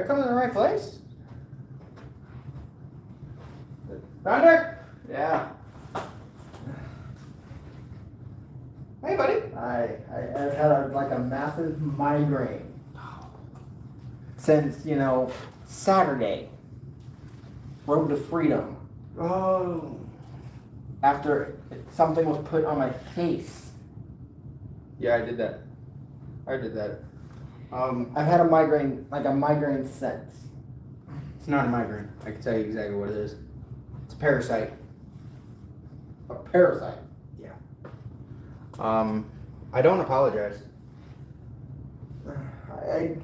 I come to the right place? Thunder? Yeah. Hey, buddy. I've had a massive migraine since, Saturday. Road to Freedom. Oh. After something was put on my face. Yeah, I did that. I've had a migraine since. It's not a migraine. I can tell you exactly what it is. It's a parasite. A parasite. Yeah. I don't apologize. I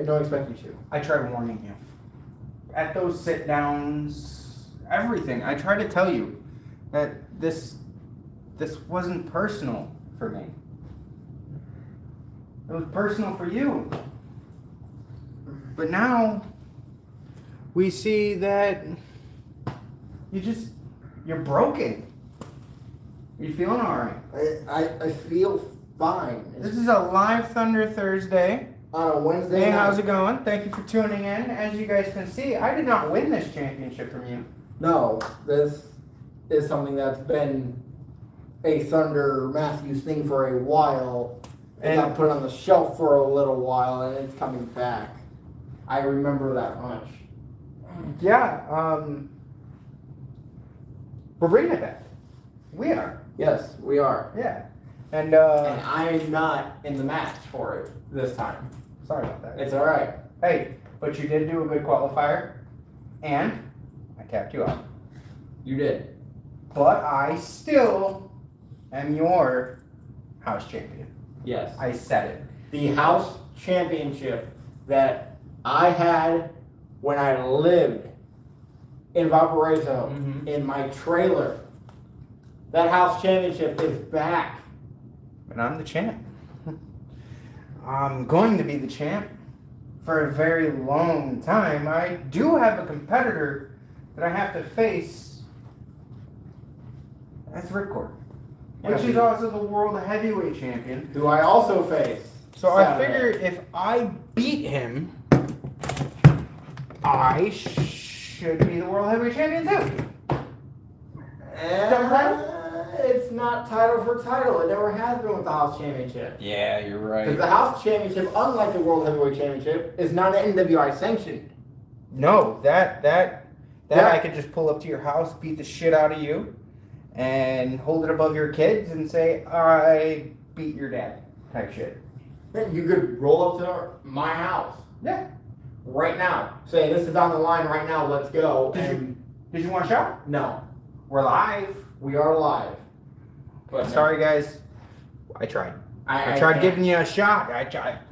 don't expect you to. I tried warning you. At those sit downs, everything. I tried to tell you that this wasn't personal for me. It was personal for you. But now we see that you're broken. You feeling alright? I feel fine. This is a live Thunder Thursday. On a Wednesday Hey, night. how's it going? Thank you for tuning in. As you guys can see, I did not win this championship from you. No, this is something that's been a Thunder Matthews thing for a while. It got put on the shelf for a little while, and it's coming back. I remember that much. Yeah, we're bringing it back. We are. Yes, we are. Yeah. And And I'm not in the match for it this time. sorry about that. It's alright. Hey, but you did do a good qualifier, and I tapped you out. You did. But I still am your house champion. Yes. I said it. The house championship that I had when I lived in Valparaiso Mhm. in my trailer. That house championship is back. And I'm the champ. I'm going to be the champ for a very long time. I do have a competitor that I have to face. That's Ripcord, which is also the world heavyweight champion. Who I also face. So I Saturday. figured if I beat him, I should be the world heavyweight champion too. It's not title for title. It never has been with the house championship. Yeah, you're Because the house championship, unlike the world heavyweight championship, is not NWI sanctioned. No, that Yeah. I could just pull up to your house, beat the shit out of you, and hold it above your kids and say, I beat your dad, type shit. Then you could roll up to my house Yeah. right now. Say, this is on the line right now, let's go. Did you want a shot? No, We're live. we are live. But Sorry, guys. I tried. I tried giving you a shot.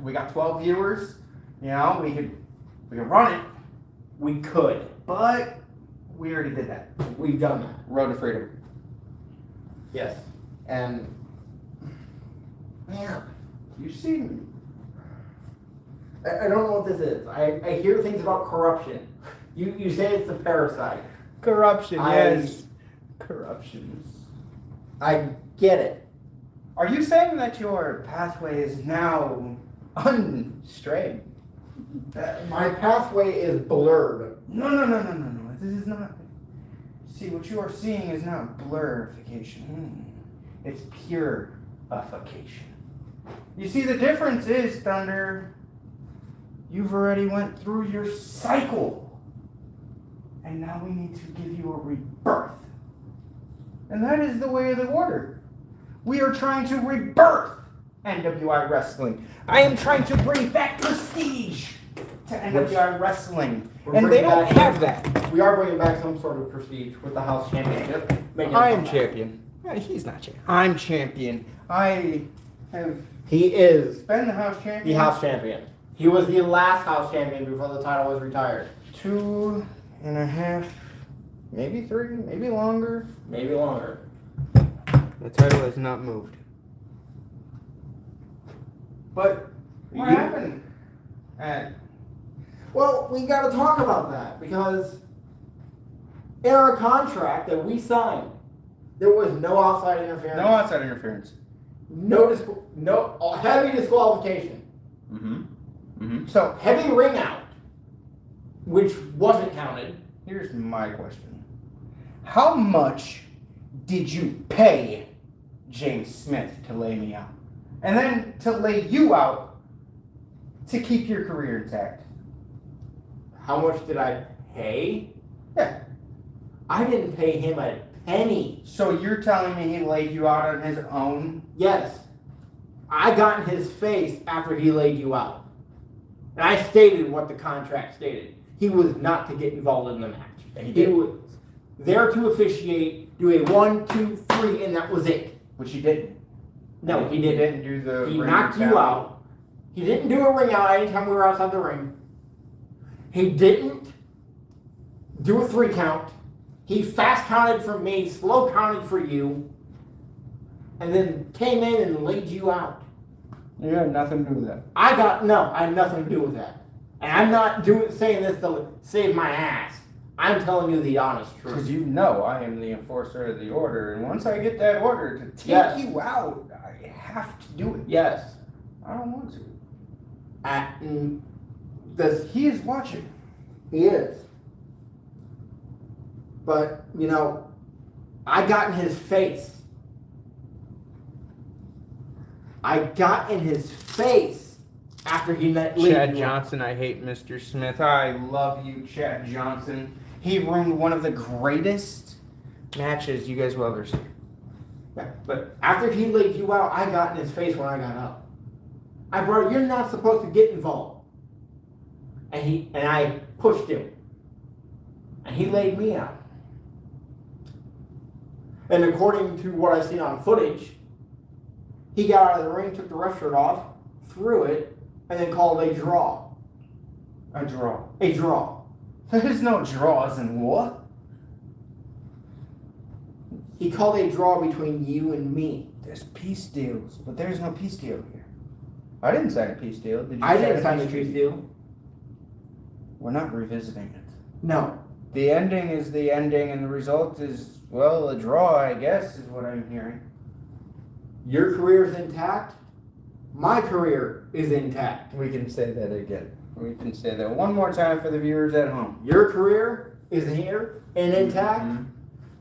We got 12 viewers. You know, we could run it, We could. but we already did that. We've done that. Road to Freedom. Yes. And man, You see, I don't know what this is. I hear things about corruption. You say it's a parasite. corruption. I- Yes, corruption. I get it. Are you saying that your pathway is now unstraight? My pathway is blurred. No. This is not. See, what you are seeing is not blurification. It's purification. You see, the difference is, Thunder, you've already went through your cycle. And now we need to give you a rebirth. And that is the way of the order. We are trying to rebirth NWI Wrestling. I am trying to bring back prestige to NWI Wrestling. And they don't have that. We are bringing back some sort of prestige with the house championship. Making I it am come back. champion. He's not champion. I'm champion. I have He is been the house champion. the house champion. He was the last house champion before the title was retired. 2.5, maybe 3, maybe longer. Maybe longer. The title has not moved. But what You- happened? Well, we got to talk about that because in our contract that we signed, there was no outside interference. No outside interference. No heavy disqualification. So Heavy ring out. which wasn't counted. Here's my question. How much did you pay James Smith to lay me out? And then to lay you out to keep your career intact? How much did I pay? Yeah. I didn't pay him a penny. So you're telling me he laid you out on his own? Yes. I got in his face after he laid you out. And I stated what the contract stated. He was not to get involved in the match. And he He did. was there to officiate, do a 1, 2, 3, and that was it. Which he didn't. No, he He didn't. didn't do the He ring knocked you tally. out. He didn't do a ring out anytime we were outside the ring. He didn't do a 3 count. He fast counted for me, slow counted for you, and then came in and laid you out. You had nothing to do with that. I had nothing to do with that. And I'm not saying this to save my ass. I'm telling you the honest truth. Because you know I am the enforcer of the order, and once I get that order to take Yes. you out, I have to do it. Yes. I don't want to. He is watching. He is. But, I got in his face. After he let Chad Johnson, I hate Mr. Smith. I love you, Chad Johnson. He ruined one of the greatest matches you guys will ever see. Yeah, but after he laid you out, I got in his face when I got up. I brought, you're not supposed to get involved. And I pushed him. And he laid me out. And according to what I seen on footage, he got out of the ring, took the ref shirt off, threw it, and then called a draw. A draw. A draw. There's no draws in war. He called a draw between you and me. There's peace deals, but there's no peace deal here. I didn't sign a peace deal. Did you? I didn't sign the peace deal. We're not revisiting it. No. The ending is the ending, and the result is, well, a draw, I guess, is what I'm hearing. Your career is intact. My career is intact. We can say that again. We can say that one more time for the viewers at home. Your career is here and intact. Mm-hmm.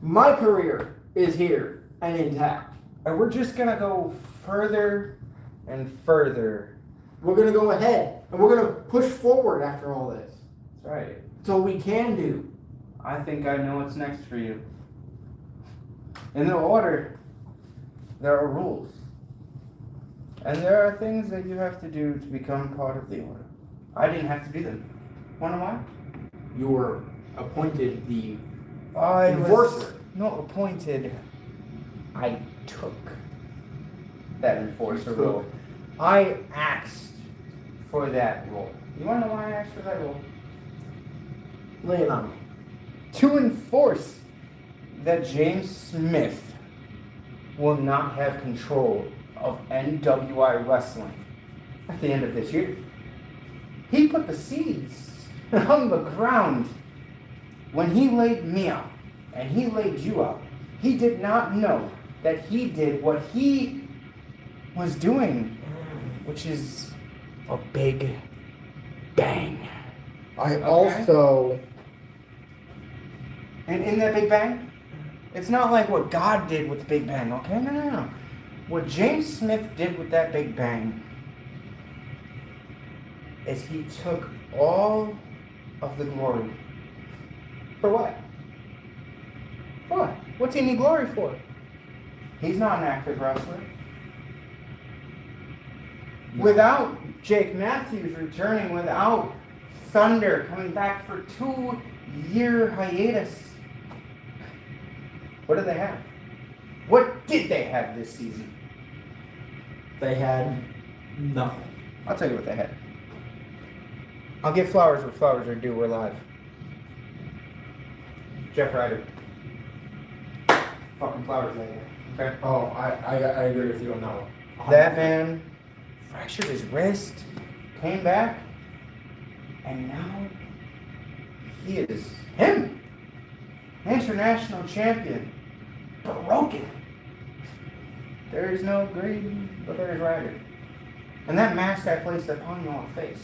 My career is here and intact. And we're just gonna go further and further. We're going to go ahead and we're going to push forward after all this. That's right. So we can do. I think I know what's next for you. In the order, there are rules. And there are things that you have to do to become part of the order. I didn't have to do them. Wanna why? You were appointed the I enforcer. was not appointed. I took that enforcer You took. role. I asked for that role. You wanna know why I asked for that role? Lay it on me. To enforce that James Smith will not have control of NWI Wrestling at the end of this year. He put the seeds on the ground when he laid me out and he laid you out. He did not know that he did what he was doing, which is a big bang. I also... And in that Big Bang, it's not like what God did with the Big Bang, okay? No. What James Smith did with that Big Bang is he took all of the glory. For what? For what? What's he need glory for? He's not an active wrestler. Without Jake Matthews returning, without Thunder coming back for 2-year hiatus, what did they have? What did they have this season? They had nothing. I'll tell you what they had. I'll give flowers where flowers are due. We're live. Jeff Ryder. Fucking flowers later. Okay? Oh, I agree with you on that one. That man fractured his wrist, came back, and now he is him. International champion. Broken. There is no greed, but there is Ryder. And that mask I placed upon your face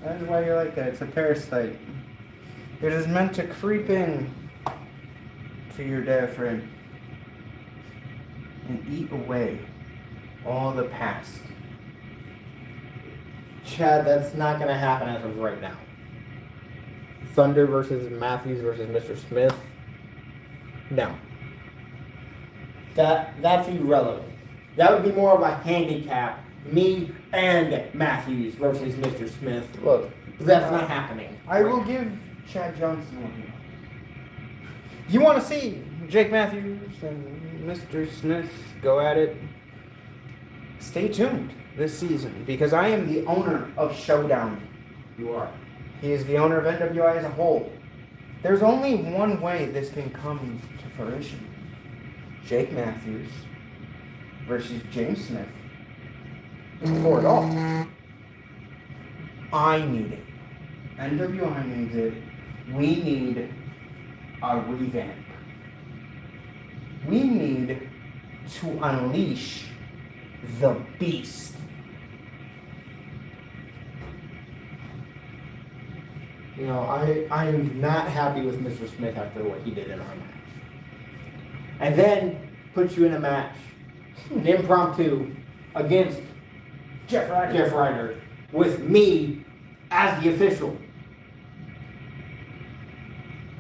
That's why you're like that. It's a parasite. It is meant to creep in to your diaphragm and eat away all the past. Chad, that's not going to happen as of right now. Thunder versus Matthews versus Mr. Smith. No. That's irrelevant. That would be more of a handicap. Me and Matthews versus Mr. Smith. Look, But that's not happening. I will give Chad Johnson one here. You want to see Jake Matthews and Mr. Smith go at it? Stay tuned this season because I am the owner of Showdown. You are. He is the owner of NWI as a whole. There's only one way this can come to fruition. Jake Matthews versus James Smith. For it all. I need it. NWI needs it. We need a revamp. We need to unleash the beast. You know, I'm not happy with Mr. Smith after what he did in our match. And then put you in a match, an impromptu, against Jeff Ryder, with me as the official.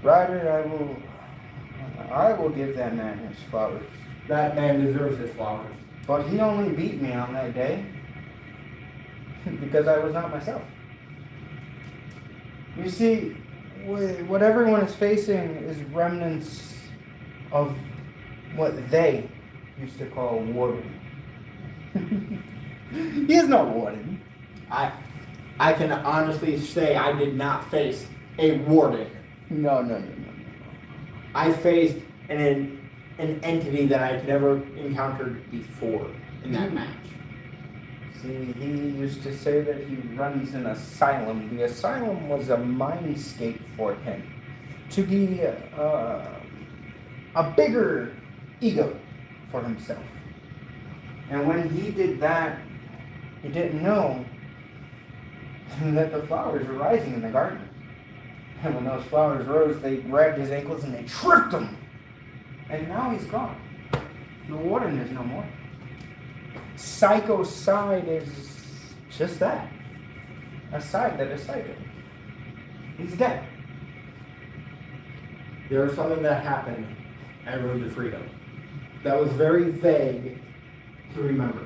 Ryder, I will give that man his flowers. That man deserves his flowers. But he only beat me on that day because I was not myself. You see, what everyone is facing is remnants of what they used to call Warden. He is not Warden. I can honestly say I did not face a warden. No. I faced an entity that I'd never encountered before in that match. See, he used to say that he runs an asylum. The asylum was a mindscape for him to be a bigger ego for himself. And when he did that, he didn't know that the flowers were rising in the garden. And when those flowers rose, they grabbed his ankles and they tripped him. And now he's gone. The warden is no more. Psycho side is just that. A side that is psycho. He's dead. There was something that happened at Road to Freedom that was very vague to remember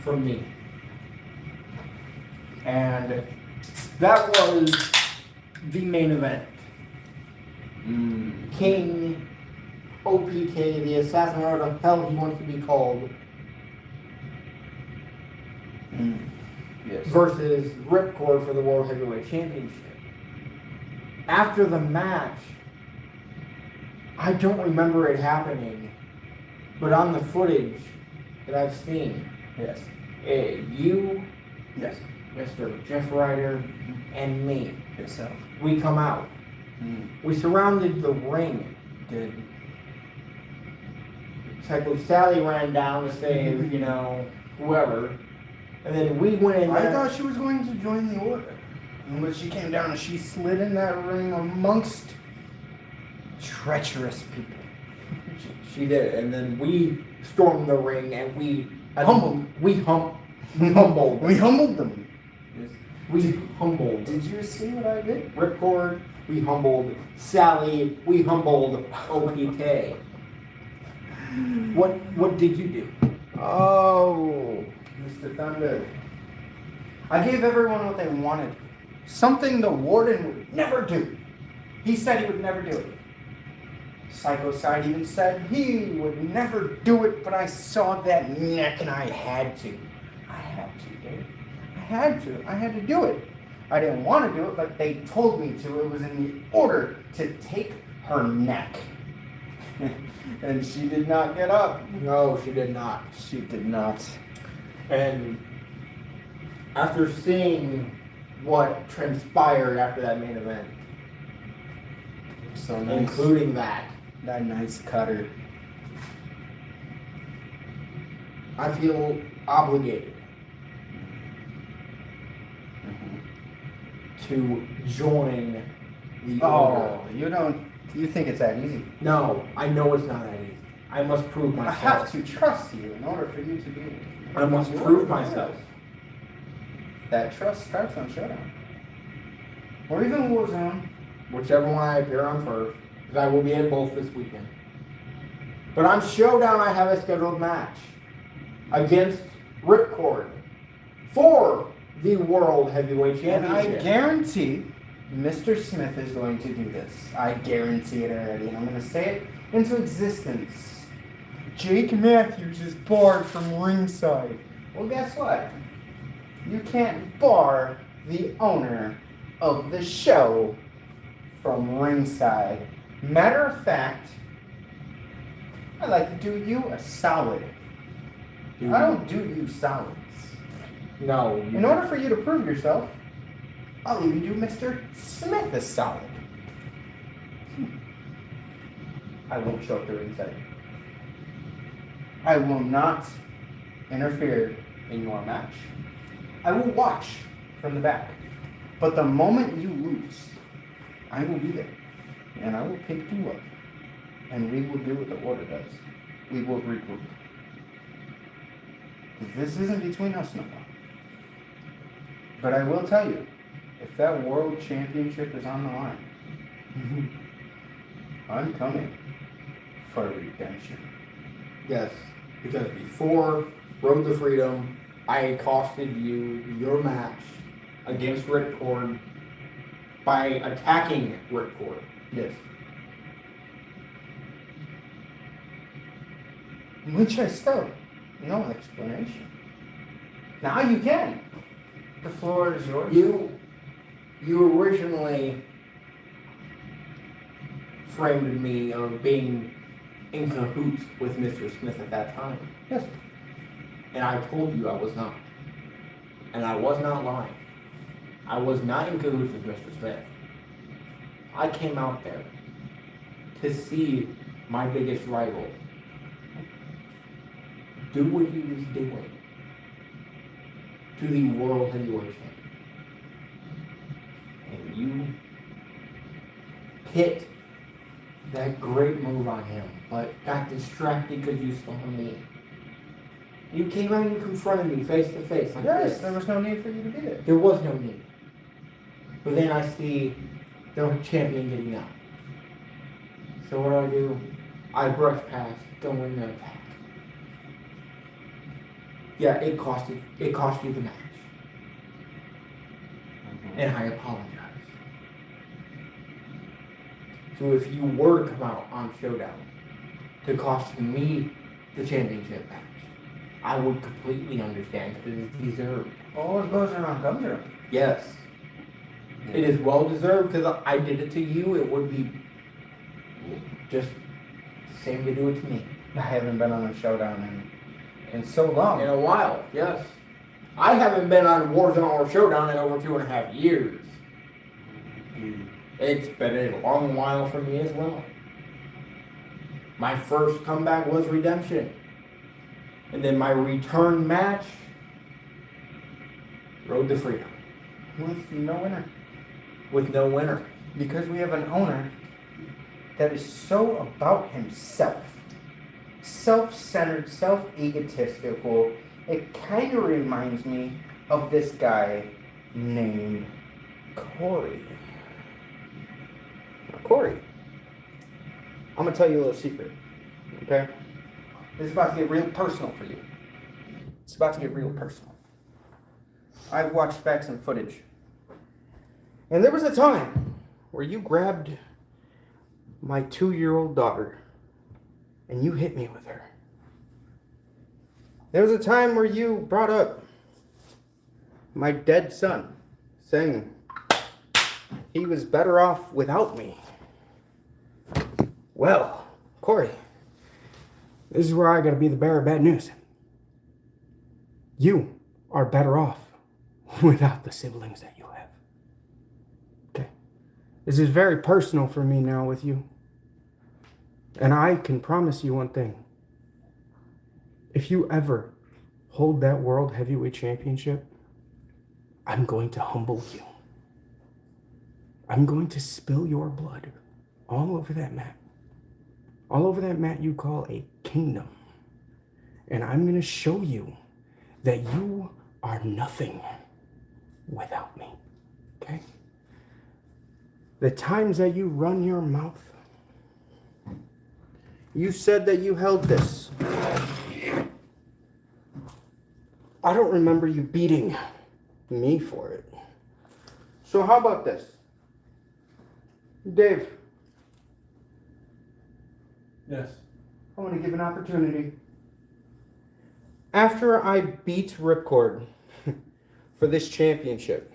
from me. And that was the main event. King OPK, the assassin, or the hell he wants to be called, Yes. versus Ripcord for the World Heavyweight Championship. After the match, I don't remember it happening, but on the footage that I've seen, Yes. you, Yes. Mr. Jeff Ryder, and me, Yourself. we come out. We surrounded the ring. Did. Psycho Sally ran down to save, whoever. And then we went in there. I thought she was going to join the order. And when she came down and she slid in that ring amongst treacherous people. She did. And then we stormed the ring and we Humbled. We humbled. We humbled them. We humbled. Did you see what I did? Ripcord, we humbled. Sally, we humbled. OPK. What did you do? Oh, Mr. Thunder. I gave everyone what they wanted. Something the warden would never do. He said he would never do it. Psycho Side even said he would never do it, but I saw that neck and I had to. I had to, Dave. I had to do it. I didn't want to do it, but they told me to. It was in the order to take her neck. And she did not get up. No, she did not. She did not. And after seeing what transpired after that main event, So nice. including that nice cutter. I feel obligated to join the order. Oh, you think it's that easy? No, I know it's not that easy. I must prove I myself. have to trust you in order for you to be. I must prove myself. That trust starts on Showdown. Or even Warzone. Whichever one I appear on first, because I will be at both this weekend. But on Showdown, I have a scheduled match against Ripcord for the World Heavyweight And I Championship. guarantee Mr. Smith is going to do this. I guarantee it already, and I'm going to say it into existence. Jake Matthews is barred from ringside. Well, guess what? You can't bar the owner of the show from ringside. Matter of fact, I'd like to do you a solid. I don't do you solids. No. In order for you to prove yourself, I'll even do Mr. Smith a solid. I won't show up to ringside. I will not interfere in your match. I will watch from the back. But the moment you lose, I will be there. And I will pick you up. And we will do what the order does. We will regroup. Because this isn't between us no more. But I will tell you, if that world championship is on the line, I'm coming for redemption. Yes, because before Road to Freedom, I accosted you, your match against Ripcord by attacking Ripcord. Yes. Which I still no explanation. Now you can. The floor is yours. You originally framed me of being in cahoots with Mr. Smith at that time. Yes. And I told you I was not. And I was not lying. I was not in cahoots with Mr. Smith. I came out there to see my biggest rival do what he was doing to the World Heavyweight Champion. And you hit that great move on him, but got distracted because you saw me. You came out and confronted me face to face like Yes, this. there was no need for you to be there. There was no need. But then I see the champion getting out. So what do? I brush past, go in and attack. Yeah, it cost you the match. And I apologize. So if you were to come out on Showdown to cost me the championship match, I would completely understand because it is deserved. All what goes around comes around. Yes. It is well deserved because I did it to you. It would be just the same to do it to me. I haven't been on a Showdown in so long. In a while, yes. I haven't been on Warzone or Showdown in over 2.5 years. It's been a long while for me as well. My first comeback was Redemption. And then my return match, Road to Freedom. With no winner. With no winner. Because we have an owner that is so about himself. Self-centered, self-egotistical. It kind of reminds me of this guy named Corey. Corey, I'm going to tell you a little secret, okay? This is about to get real personal for you. It's about to get real personal. I've watched back some footage. And there was a time where you grabbed my 2-year-old daughter and you hit me with her. There was a time where you brought up my dead son, saying he was better off without me. Well, Corey, this is where I gotta be the bearer of bad news. You are better off without the siblings that you have. Okay? This is very personal for me now with you. And I can promise you one thing. If you ever hold that World Heavyweight Championship, I'm going to humble you. I'm going to spill your blood all over that mat. All over that mat you call a kingdom. And I'm going to show you that you are nothing without me. Okay? The times that you run your mouth, you said that you held this. I don't remember you beating me for it. So how about this? Dave, Yes. I want to give an opportunity. After I beat Ripcord for this championship,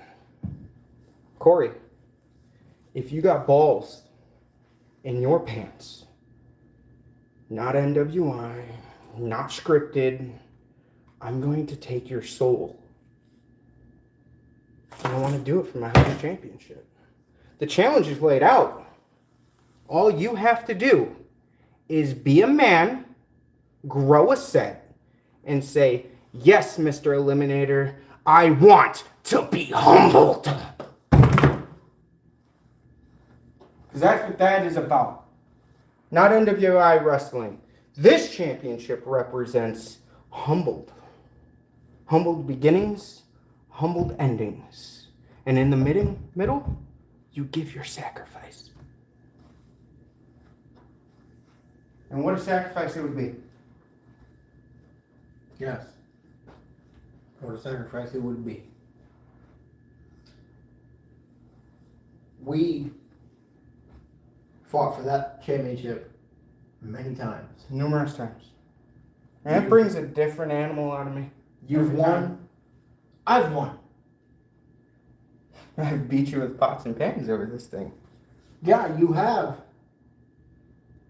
Corey, if you got balls in your pants, not NWI, not scripted, I'm going to take your soul. And I want to do it for my house championship. The challenge is laid out. All you have to do is be a man, grow a set, and say, yes, Mr. Eliminator, I want to be humbled. Because that's what that is about. Not NWI wrestling. This championship represents humbled. Humbled beginnings, humbled endings. And in the middle, you give your sacrifice. And what a sacrifice it would be. Yes. What a sacrifice it would be. We fought for that championship many times. Numerous times. And it brings a different animal out of me. You've Every won. time. I've won. I've beat you with pots and pans over this thing. Yeah, you have.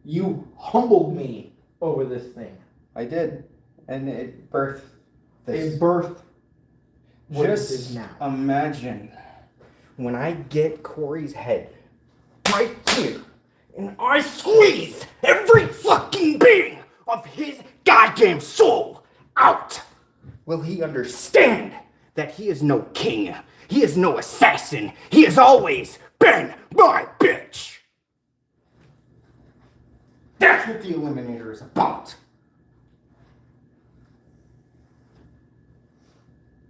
You humbled me over this thing. I did. And it birthed this. It birthed what it Just is now. imagine when I get Corey's head right here and I squeeze every fucking being of his goddamn soul out. Will he understand that he is no king? He is no assassin. He has always been my bitch. That's what the Eliminator is about.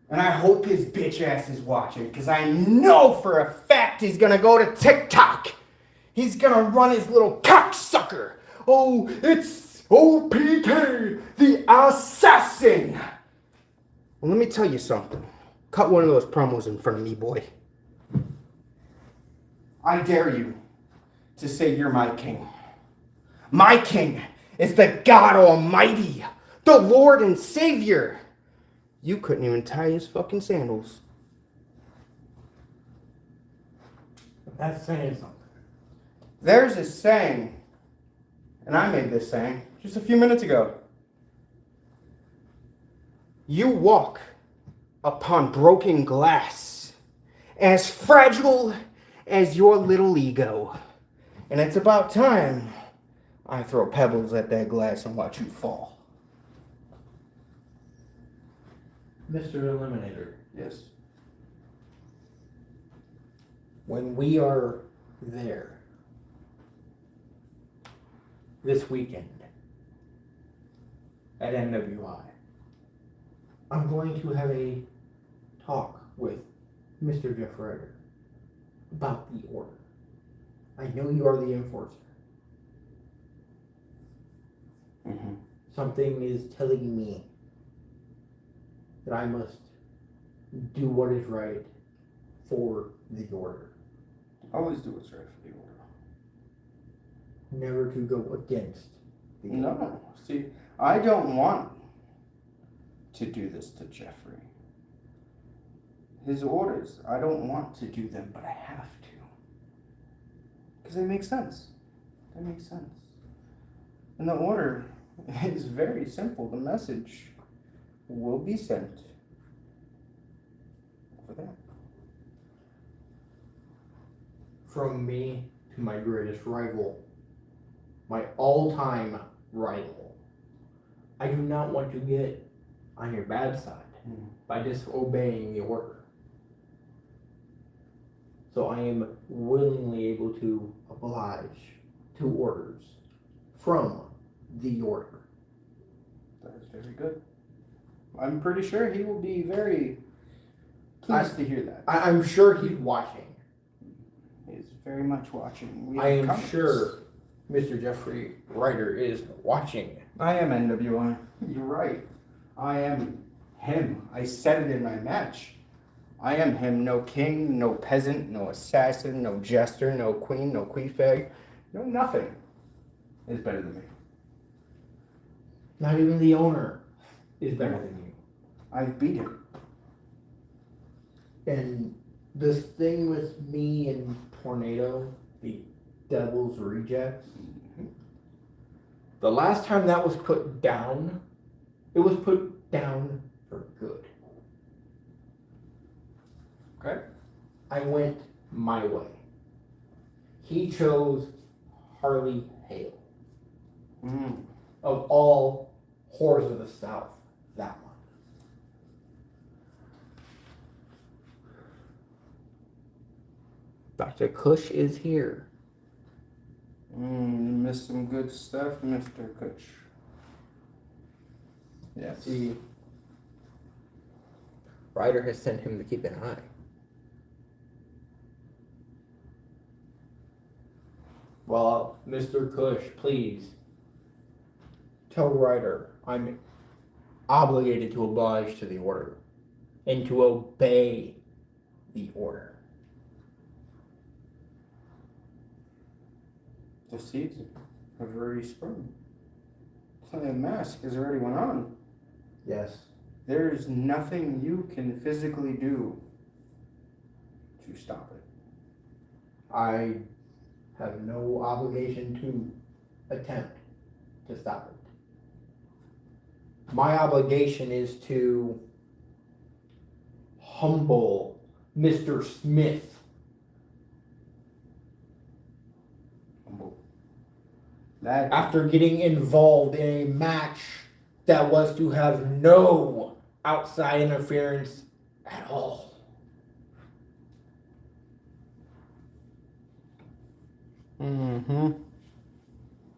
And I hope his bitch ass is watching, because I know for a fact he's gonna go to TikTok. He's gonna run his little cocksucker. Oh, it's OPK, the assassin. Well, let me tell you something. Cut one of those promos in front of me, boy. I dare you to say you're my king. My king is the God Almighty, the Lord and Savior. You couldn't even tie his fucking sandals. That's saying something. There's a saying, and I made this saying just a few minutes ago. You walk upon broken glass, as fragile as your little ego. And it's about time I throw pebbles at that glass and watch you fall. Mr. Eliminator, Yes. when we are there this weekend at NWI, I'm going to have a talk with Mr. Jeff Ryder about the order. I know you are the enforcer. Mm-hmm. Something is telling me that I must do what is right for the order. Always do what's right for the order. Never to go against the order. No, see, I don't want to do this to Jeffrey. His orders, I don't want to do them, but I have to. Because they make sense. They make sense. And the order is very simple. The message will be sent over there. From me to my greatest rival, my all-time rival. I do not want to get on your bad side by disobeying the order. So I am willingly able to oblige to orders from the order. That is very good. I'm pretty sure he will be very pleased to hear that. I'm sure he's watching. He's very much watching. We I have am comments. sure Mr. Jeffrey Ryder is watching. I am NWI. You're right. I am him. I said it in my match. I am him. No king, no peasant, no assassin, no jester, no queen, no queefeg, no nothing is better than me. Not even the owner is better than you. I've beat him. And this thing with me and Tornado, the Devil's Rejects, the last time that was put down, it was put down for good. Okay. I went my way. He chose Harley Hale. Mm. Of all whores of the South, that one. Dr. Cush is here. You missed some good stuff, Mr. Kutch. Yes. See, Ryder has sent him to keep an eye. Well, Mr. Cush, please tell Ryder I'm obligated to oblige to the order and to obey the order. The seeds have already sprung. The mask has already went on. Yes. There's nothing you can physically do to stop it. I have no obligation to attempt to stop it. My obligation is to humble Mr. Smith. That After getting involved in a match that was to have no outside interference at all. Mm-hmm.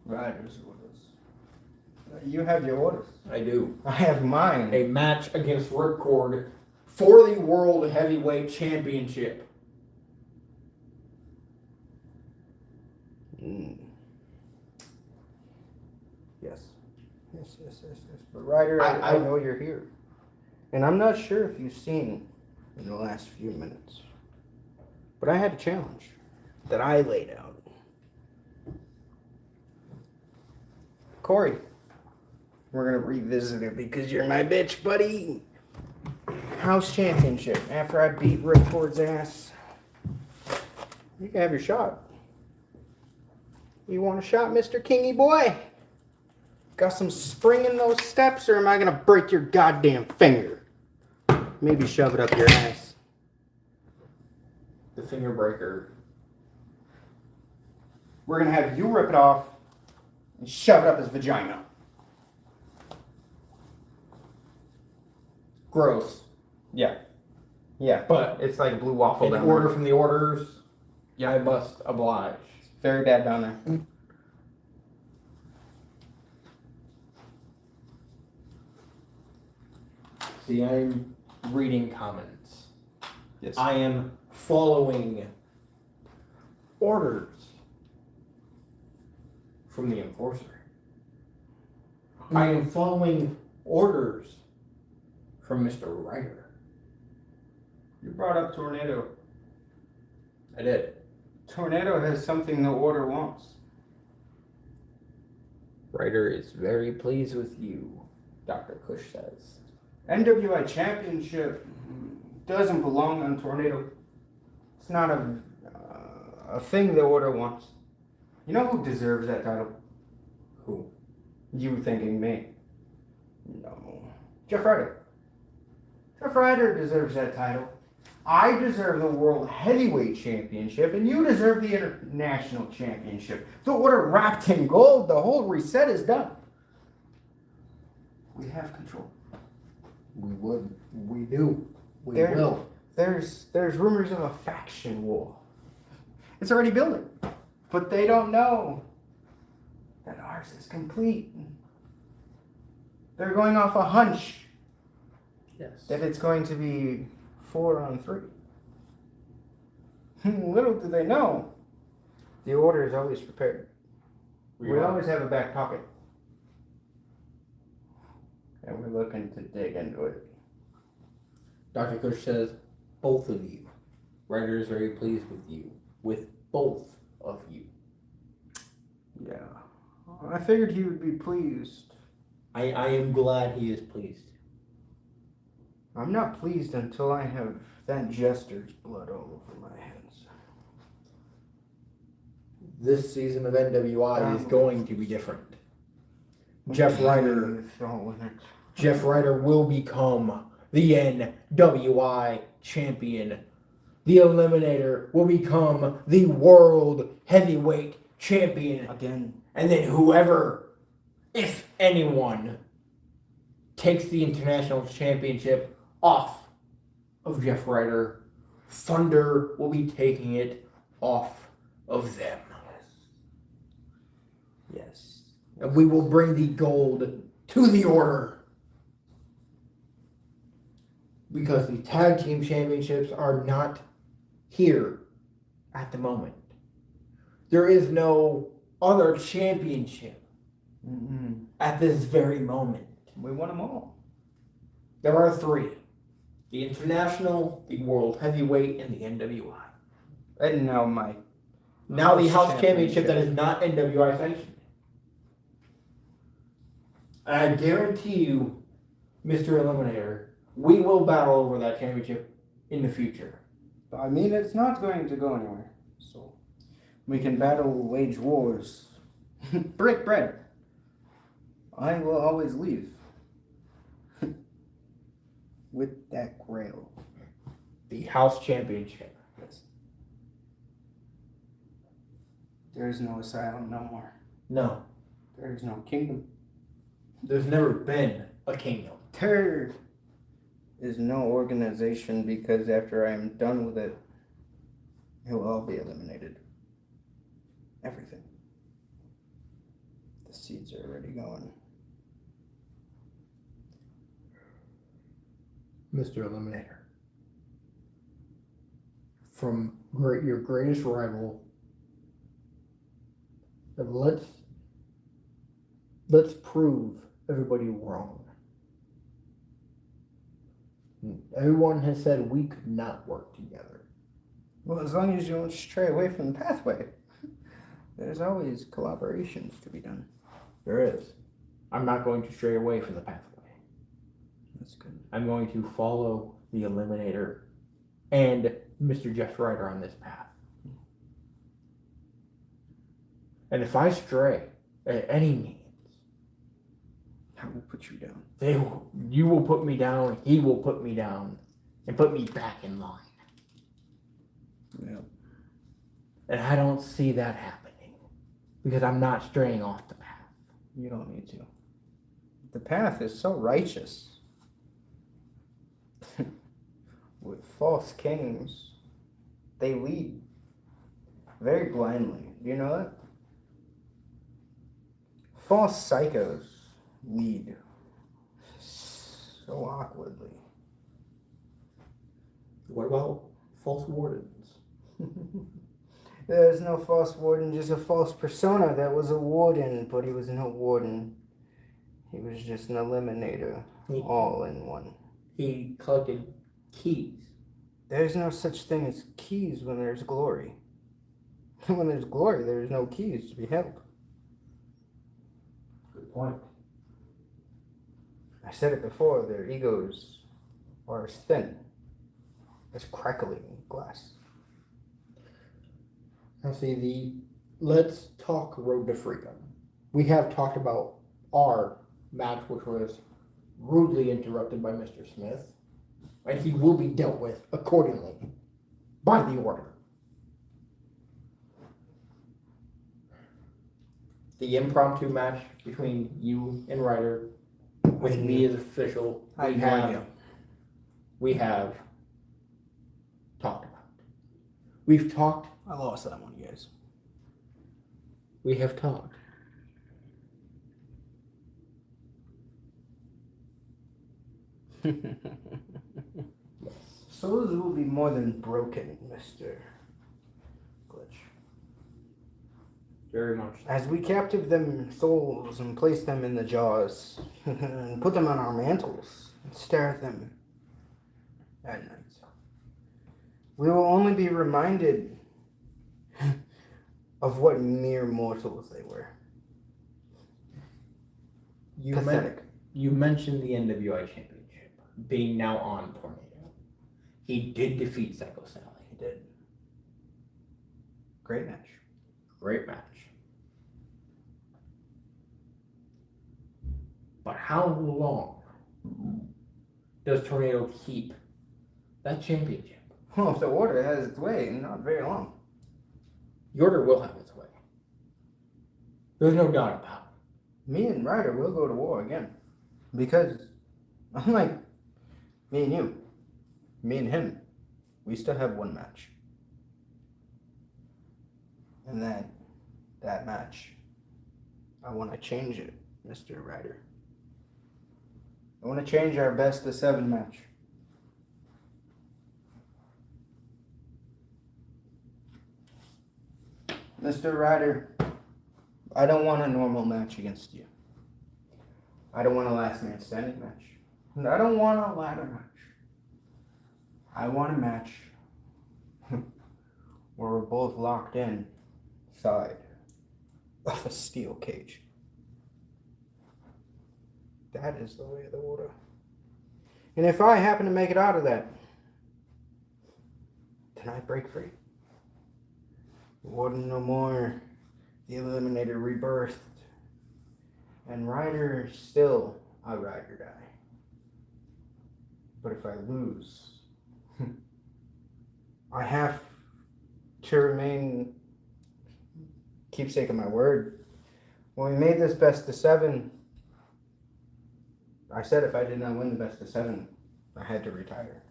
Riders orders. You have your orders. I do. I have mine. A match against Ripcord for the World Heavyweight Championship. Mm. Yes. Yes. But Ryder, I know you're here. And I'm not sure if you've seen in the last few minutes. But I had a challenge that I laid out. Corey, we're going to revisit it because you're my bitch, buddy. House Championship. After I beat Ripcord's ass, you can have your shot. You want a shot, Mr. Kingy boy? Got some spring in those steps, or am I gonna break your goddamn finger? Maybe shove it up your ass. The finger breaker. We're gonna have you rip it off and shove it up his vagina. Gross. Yeah, But it's like blue waffle in down order there. from the orders, I must oblige. Very bad down there. See, I'm reading comments. Yes. I am following orders from the enforcer. I am following orders from Mr. Ryder. You brought up Tornado. I did. Tornado has something the order wants. Ryder is very pleased with you, Dr. Cush says. NWI Championship doesn't belong on Tornado. It's not a thing the order wants. You know who deserves that title? Who? You thinking me. No. Jeff Ryder. Jeff Ryder deserves that title. I deserve the World Heavyweight Championship, and you deserve the International Championship. The order wrapped in gold, the whole reset is done. We have control. We would. We do. We There- will. There's rumors of a faction war It's already building. But they don't know that ours is complete. They're going off a hunch Yes. that it's going to be 4-on-3. Little do they know, the order is always prepared. We always have a back pocket. And we're looking to dig into it. Dr. Kush says, both of you. Ryder is very pleased with you. With both of you. Yeah. I figured he would be pleased. I am glad he is pleased. I'm not pleased until I have that jester's blood all over my hands. This season of NWI is going to be different. Jeff Ryder will become the NWI champion. The Eliminator will become the World Heavyweight champion. Again. And then whoever, if anyone, takes the International Championship off of Jeff Ryder, Thunder will be taking it off of them. Yes. And we will bring the gold to the Order. Because the Tag Team Championships are not here at the moment. There is no other championship at this very moment. We won them all. There are three. The International, the World Heavyweight, and the NWI. And now my... Now the House House Championship that is not NWI sanctioned. I guarantee you, Mr. Eliminator, we will battle over that championship in the future. I mean, it's not going to go anywhere. So, we can battle, wage wars. Break bread. I will always leave. With that grail. The House Championship. Yes. There is no asylum no more. No, There is no kingdom. there's never been a kingdom. There is no organization because after I am done with it, it will all be eliminated. Everything. The seeds are already going. Mr. Eliminator. From your greatest rival, let's prove everybody wrong. Everyone has said we could not work together. Well, as long as you don't stray away from the pathway, there's always collaborations to be done. There is. I'm not going to stray away from the pathway. That's good. I'm going to follow the Eliminator and Mr. Jeff Ryder on this path. And if I stray at any means, I will put you down. you will put me down, he will put me down, and put me back in line. Yep. And I don't see that happening because I'm not straying off the path. You don't need to. The path is so righteous. With false kings, they lead very blindly. Do you know that? False psychos lead so awkwardly. What about false wardens? There's no false warden, just a false persona that was a warden, but he was no warden. He was just an eliminator, all in one. He collected keys. There's no such thing as keys when there's glory. When there's glory, there's no keys to be held. Good point. I said it before, their egos are as thin as crackling glass. Now see, let's talk Road to Freedom. We have talked about our match, which was rudely interrupted by Mr. Smith, and he will be dealt with accordingly by the Order. The impromptu match between you and Ryder, with me as official, I had no idea. we have talked about. We've talked. I lost that one, guys. We have talked. Souls will be more than broken, Mr. Glitch. Very much. As we captive them souls and place them in the jaws and put them on our mantles and stare at them at night, we will only be reminded of what mere mortals they were. Pathetic. You mentioned the NWI Championship being now on Tornado. He did defeat Psycho Sally. He did. Great match. Great match. But how long does Tornado keep that championship? Well, if the order has its way, not very long. The order will have its way. There's no doubt about it. Me and Ryder will go to war again. Because, unlike me and you, me and him, we still have one match. And that match, I want to change it, Mr. Ryder. I want to change our best of 7 match. Mr. Ryder, I don't want a normal match against you. I don't want a last man standing match. And I don't want a ladder match. I want a match where we're both locked in side of a steel cage. That is the way of the order. And if I happen to make it out of that, then I break free. Wouldn't no more. The Eliminator rebirthed. And Ryder still a ride or die. But if I lose, I have to remain keepsake of my word. When we made this best of 7, I said if I did not win the best of 7, I had to retire.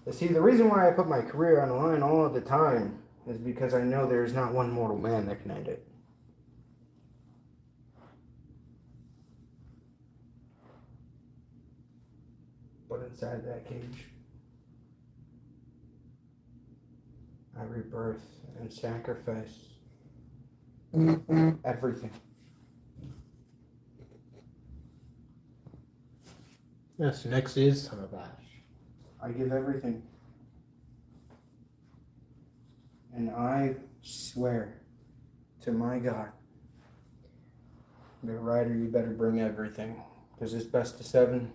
See, the reason why I put my career on the line all of the time is because I know there's not one mortal man that can end it. But inside that cage, I rebirth and sacrifice everything. Yes, next is Son of Ash. I give everything. And I swear to my God, the Ryder, you better bring everything. Because this best of 7,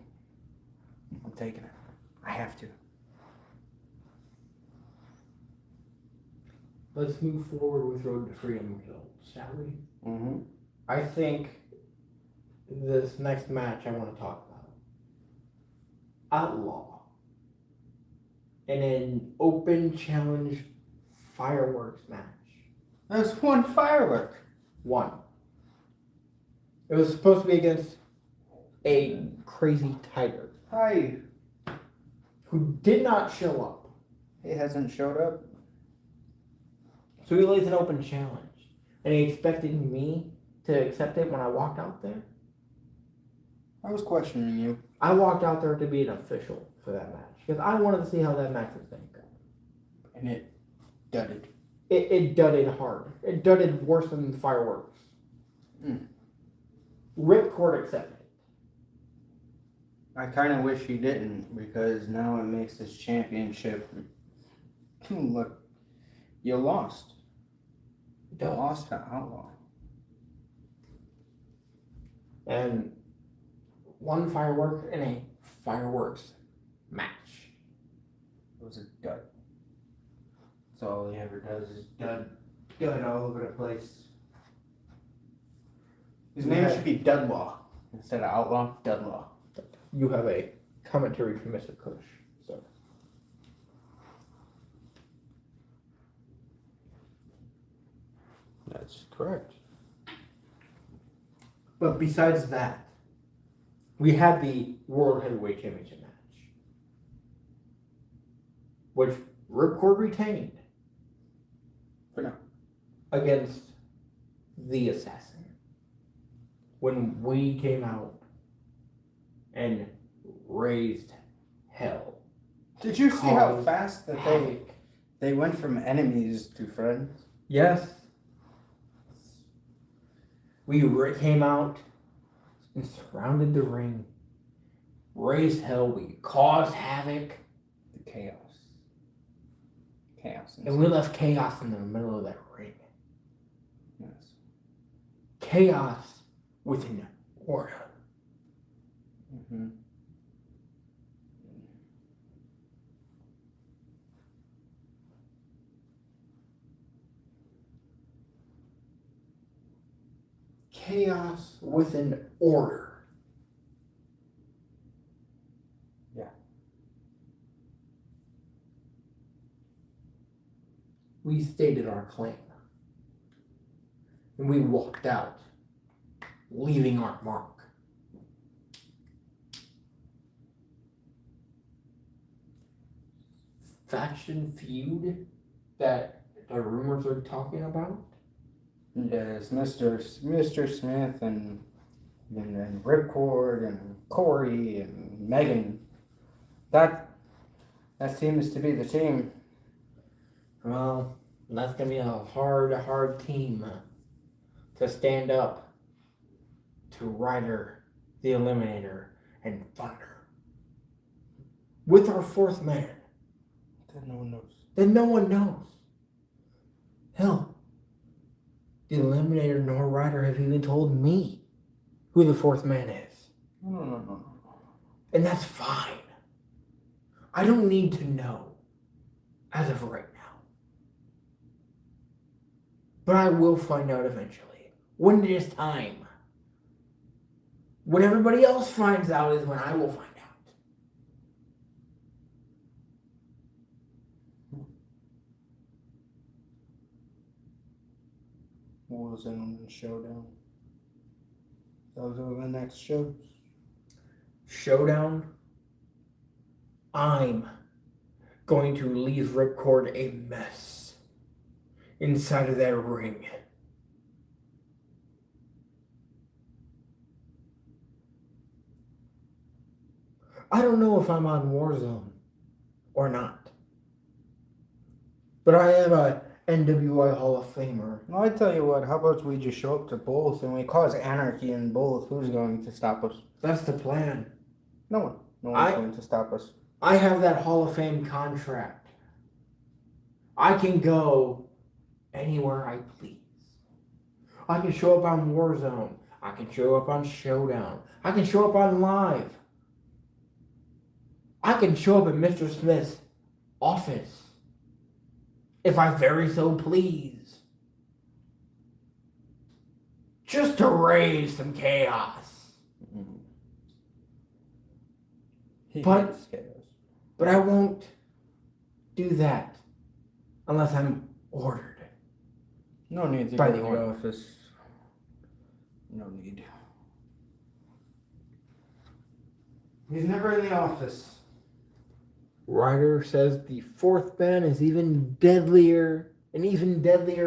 I'm taking it. I have to. Let's move forward with Road to Freedom results, shall we? Mm-hmm. I think this next match I want to talk about. Outlaw. In an open challenge fireworks match. That's one firework. 1. It was supposed to be against a crazy tiger Hi. who did not show up. He hasn't showed up. So he lays an open challenge. And he expected me to accept it when I walked out there. I was questioning you. I walked out there to be an official for that match. Because I wanted to see how that match was going to go. And it dudded. It dudded hard. It dudded worse than the fireworks. Mm. Ripcord accepted it. I kind of wish he didn't, because now it makes this championship look. You lost. You lost to Outlaw. And one firework in a fireworks match. It was a dud. That's all he ever does is dud all over the place. His name Yeah. should be Dudlaw instead of Outlaw. Dudlaw. You have a commentary from Mr. Kush. So That's correct. But besides that, we had the World Heavyweight Championship match. which Ripcord retained For now. against the assassin. When we came out and raised hell. Did you see how Caused fast that havoc. they went from enemies to friends? Yes. We came out and surrounded the ring, raised hell, we caused havoc, The chaos. Chaos. and we left chaos in the middle of that ring. Yes. Chaos within order. Mm-hmm. Chaos within order. Yeah. We stated our claim. And we walked out, leaving our mark. Faction feud that the rumors are talking about? Yes, Mr. Smith and Ripcord and Corey and Megan. That seems to be the team. Well, that's gonna be a hard team to stand up to Ryder, the Eliminator, and Thunder. With our fourth man, That no one knows. that no one knows. Hell, the Eliminator nor Ryder have even told me who the fourth man is. No. And that's fine. I don't need to know as of right now. But I will find out eventually. When it is time. When everybody else finds out is when I will find out. Warzone Showdown. Those are the next shows. Showdown. I'm going to leave Ripcord a mess inside of that ring. I don't know if I'm on Warzone or not. But I am a NWI Hall of Famer. Well, I tell you what, how about we just show up to both and we cause anarchy in both? Who's going to stop us? That's the plan. No one. No one's going to stop us. I have that Hall of Fame contract. I can go anywhere I please. I can show up on Warzone. I can show up on Showdown. I can show up on Live. I can show up at Mr. Smith's office if I very so please. Just to raise some chaos. He But- hates chaos. But I won't do that unless I'm ordered. No need to By go the to the order. office. No need. He's never in the office. Ryder says the fourth man is an even deadlier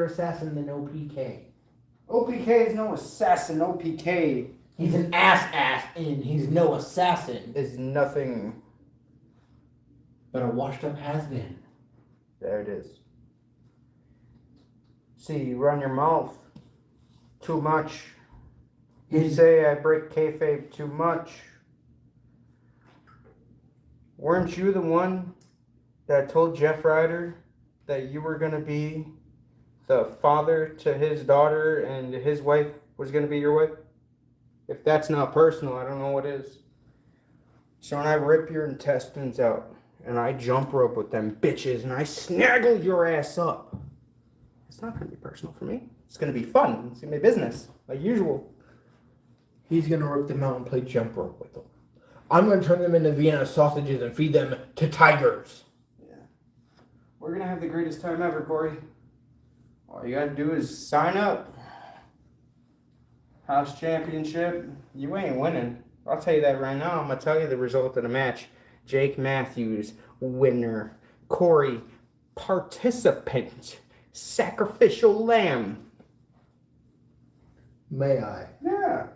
assassin than OPK. OPK is no assassin. OPK He's an ass and he's no assassin. is nothing. But a washed up has been. There it is. See, you run your mouth too much. You say I break kayfabe too much. Weren't you the one that told Jeff Ryder that you were going to be the father to his daughter and his wife was going to be your wife? If that's not personal, I don't know what is. So when I rip your intestines out and I jump rope with them bitches and I snaggle your ass up, it's not going to be personal for me. It's going to be fun. It's going to be business, like usual. He's gonna rip them out and play jump rope with them. I'm gonna turn them into Vienna sausages and feed them to tigers. Yeah. We're going to have the greatest time ever, Corey. All you got to do is sign up. House championship, you ain't winning. I'll tell you that right now. I'm going to tell you the result of the match. Jake Matthews, winner. Corey, participant, sacrificial lamb. May I? Yeah,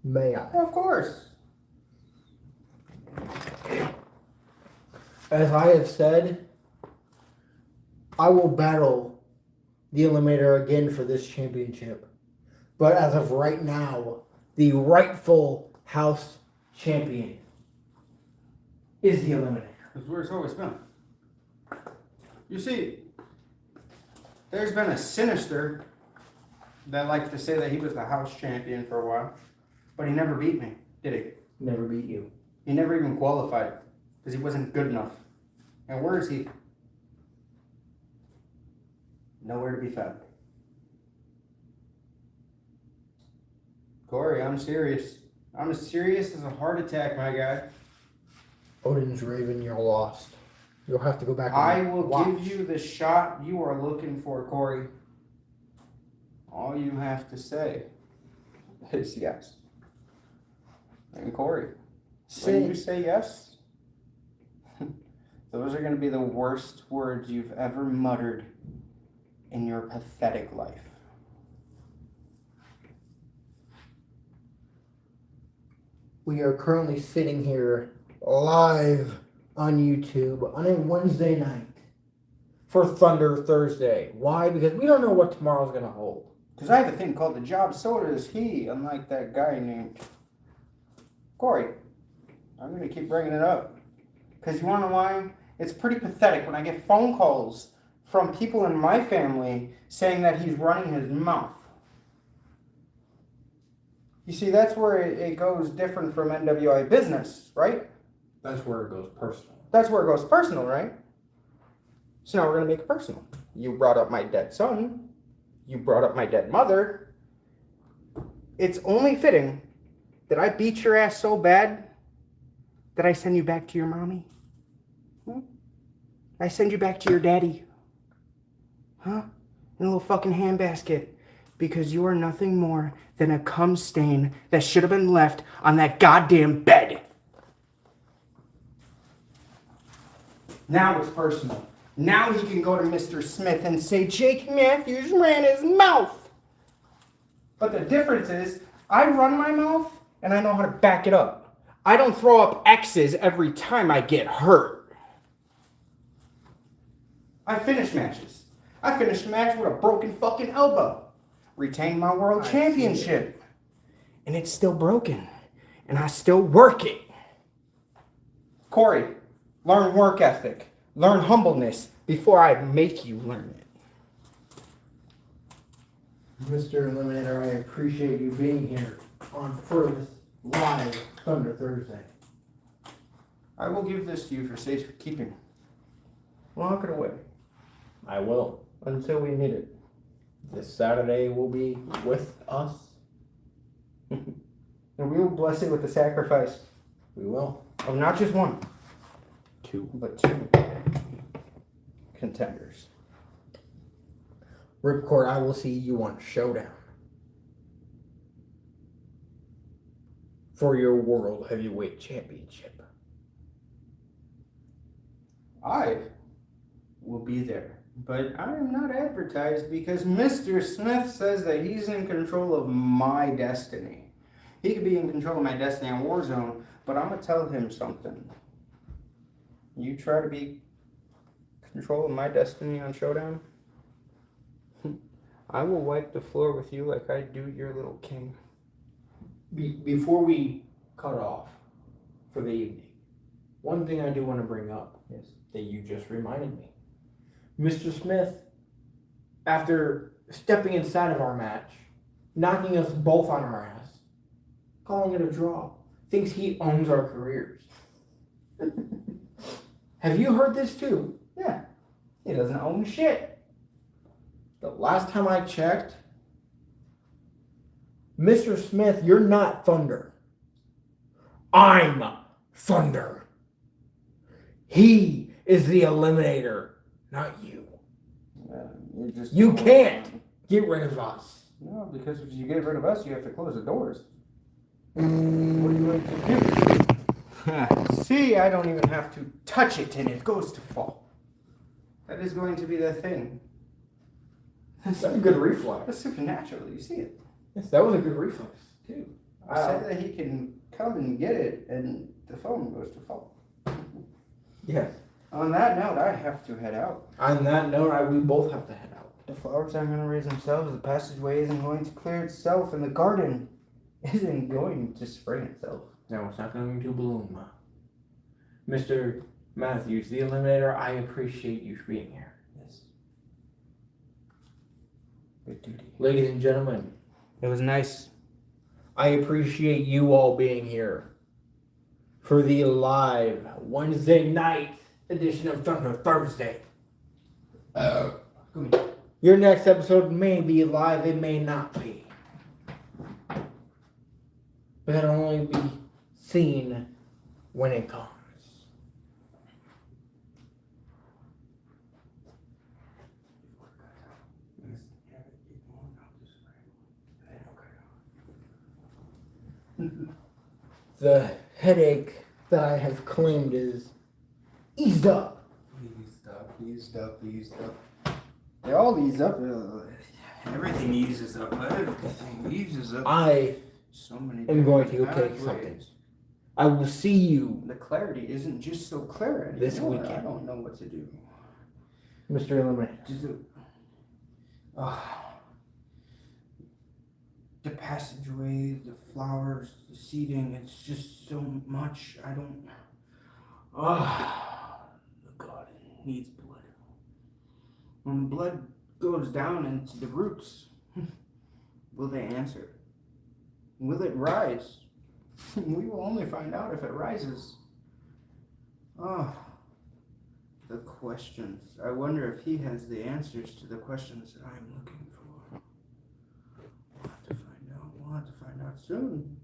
May I? of course. As I have said, I will battle the Eliminator again for this championship. But as of right now, the rightful house champion is the Eliminator. That's where it's always been. You see, there's been a Sinister that likes to say that he was the house champion for a while, but he never beat me, did he? Never beat you. He never even qualified because he wasn't good enough. And where is he? Nowhere to be found. Corey, I'm serious. I'm as serious as a heart attack, my guy. Odin's Raven, you're lost. You'll have to go back and I will watch. give you the shot you are looking for, Corey. All you have to say is yes. And Corey, when you say yes, those are going to be the worst words you've ever muttered in your pathetic life. We are currently sitting here live on YouTube on a Wednesday night for Thunder Thursday. Why? Because we don't know what tomorrow's going to hold. Because I have a thing called the job, so does he, unlike that guy named Corey. I'm going to keep bringing it up. Because you want to know why? It's pretty pathetic when I get phone calls from people in my family saying that he's running his mouth. You see, that's where it goes different from NWI business, right? That's where it goes personal. That's where it goes personal, right? So now we're going to make it personal. You brought up my dead son. You brought up my dead mother. It's only fitting that I beat your ass so bad that I send you back to your mommy. I send you back to your daddy. Huh? In a little fucking handbasket. Because you are nothing more than a cum stain that should have been left on that goddamn bed. Now it's personal. Now he can go to Mr. Smith and say, Jake Matthews ran his mouth. But the difference is, I run my mouth and I know how to back it up. I don't throw up X's every time I get hurt. I finish matches. I finished a match with a broken fucking elbow. Retained my world championship. And it's still broken. And I still work it. Corey, learn work ethic. Learn humbleness before I make you learn it. Mr. Eliminator, I appreciate you being here on Furthest Live Thunder Thursday. I will give this to you for safekeeping. Lock it away I will. until we need it. This Saturday will be with us. And we will bless it with the sacrifice We will. of not just one, Two. but two contenders. Ripcord, I will see you on Showdown for your World Heavyweight Championship. I will be there. But I am not advertised because Mr. Smith says that he's in control of my destiny. He could be in control of my destiny on Warzone, but I'm going to tell him something. You try to be in control of my destiny on Showdown, I will wipe the floor with you like I do your little king. Before we cut off for the evening, one thing I do want to bring up Yes. that you just reminded me. Mr. Smith, after stepping inside of our match, knocking us both on our ass, calling it a draw, thinks he owns our careers. Have you heard this too? Yeah. He doesn't own shit. The last time I checked, Mr. Smith, you're not Thunder. I'm Thunder. He is the Eliminator, not you. You can't get rid of us. No, because if you get rid of us, you have to close the doors. What are you going to do? See, I don't even have to touch it and it goes to fall. That is going to be the thing. That's a good reflex. That's supernatural, you see it. Yes, that was a good reflex, too. I said that he can come and get it and the phone goes to fall. Yes. On that note, I have to head out. On that note, we both have to head out. The flowers aren't going to raise themselves, the passageway isn't going to clear itself, and the garden isn't going to spring itself. No, it's not going to bloom. Mr. Matthews, the Eliminator, I appreciate you being here. Yes. Good duty. Ladies and gentlemen, It was nice. I appreciate you all being here for the live Wednesday night edition of Thunder Thursday. Your next episode may be live, it may not be. But it'll only be seen when it comes. The headache that I have claimed is eased up. Eased up. They all ease up. Everything eases up. Everything eases up. I So many. am going to go different take something. pathways. I will see you, The clarity isn't just so clear anymore. This weekend. I don't know what to do. Mr. Eliminator. Just the passageway, the flowers, the seating, it's just so much. I don't. The garden needs blood. When blood goes down into the roots, will they answer? Will it rise? We will only find out if it rises. The questions. I wonder if he has the answers to the questions that I'm looking for. We'll have to find out. We'll have to find out soon.